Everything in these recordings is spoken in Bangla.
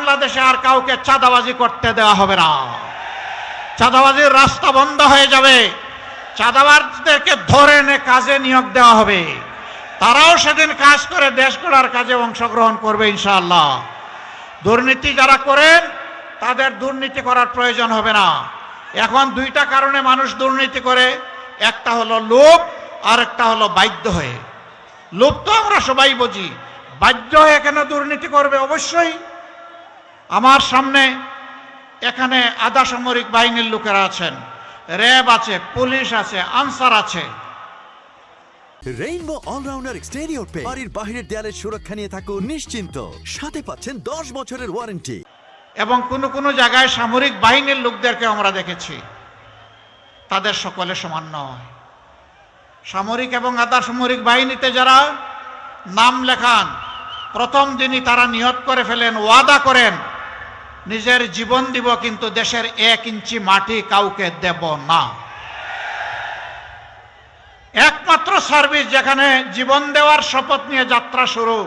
বাংলাদেশে আর কাউকে চাঁদাবাজি করতে দেওয়া হবে না। চাঁদাবাজির রাস্তা বন্ধ হয়ে যাবে। চাঁদাবাজদেরকে ধরে এনে কাজে নিয়োগ দেওয়া হবে। তারাও সেদিন কাজ করে দেশ গড়ার কাজে অংশগ্রহণ করবে ইনশাআল্লাহ। দুর্নীতি যারা করেন তাদের দুর্নীতি করার প্রয়োজন হবে না। এখন দুইটা কারণে মানুষ দুর্নীতি করে, একটা হলো লোভ আর একটা হলো বাধ্য হয়ে। লোভ তো আমরা সবাই বুঝি, বাধ্য হয়ে কেন দুর্নীতি করবে? অবশ্যই আমার সামনে এখানে আধা সামরিক বাহিনীর লোকেরা আছেন, র্যাব আছে, পুলিশ আছে, আনসার আছে। রেইনবো অলরাউন্ডার এক্সটেরিয়র পে বাড়ির বাহিরের দেয়ালের সুরক্ষা নিয়ে থাকুন নিশ্চিন্ত, সাথে পাচ্ছেন 10 বছরের ওয়ারেন্টি। এবং কোনো জায়গায় সামরিক বাহিনীর লোকদেরকে আমরা দেখেছি, তাদের সকলে সমান নয়। সামরিক এবং আধা সামরিক বাহিনীতে যারা নাম লেখান, প্রথম দিনই তারা নিয়ত করে ফেলেন, ওয়াদা করেন, নিজের জীবন দিব কিন্তু দেশের 1 ইঞ্চি মাটি কাউকে দেব না। একমাত্র সার্ভিস যেখানে জীবন দেওয়ার শপথ নিয়ে যাত্রা শুরু,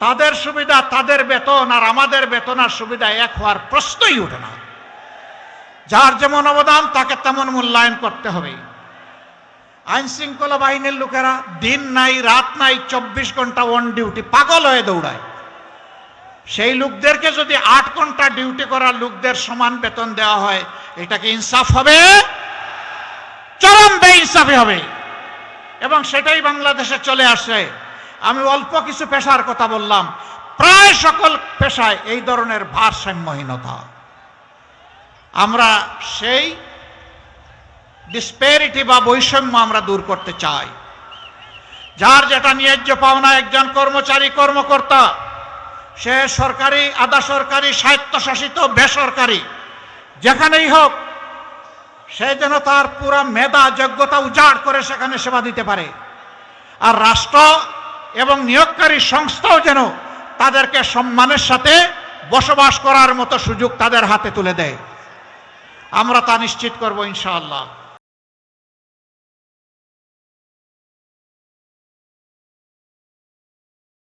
তাদের সুবিধা, তাদের বেতন আর আমাদের বেতন আর সুবিধা এক হওয়ার প্রশ্নই ওঠে না। যার যেমন অবদান তাকে তেমন মূল্যায়ন করতে হবে। আইন শৃঙ্খলা বাহিনীর লোকেরা দিন নাই রাত নাই 24 ঘন্টা অন ডিউটি, পাগল হয়ে দৌড়ায়। সেই লোকদেরকে যদি 8 ঘন্টা ডিউটি করা লোকদের সমান বেতন দেওয়া হয়, এটা কি ইনসাফ হবে? চরম বেইনসাফি হবে। এবং সেটাই বাংলাদেশে চলে আসছে। আমি অল্প কিছু পেশার কথা বললাম, প্রায় সকল পেশায় এই ধরনের ভারসাম্যহীনতা। আমরা সেই ডিসপ্যারিটি বা বৈষম্য আমরা দূর করতে চাই। যার যেটা ন্যায্য পাওনা, একজন কর্মচারী কর্মকর্তা, সে সরকারি, আধা সরকারি, স্বায়ত্তশাসিত, বেসরকারি, যেখানেই হোক, সে যেন তার পুরা মেধা যোগ্যতা উজাড় করে সেখানে সেবা দিতে পারে। আর রাষ্ট্র এবং নিয়োগকারী সংস্থাও যেন তাদেরকে সম্মানের সাথে বসবাস করার মতো সুযোগ তাদের হাতে তুলে দেয়। আমরা তা নিশ্চিত করব ইনশাআল্লাহ।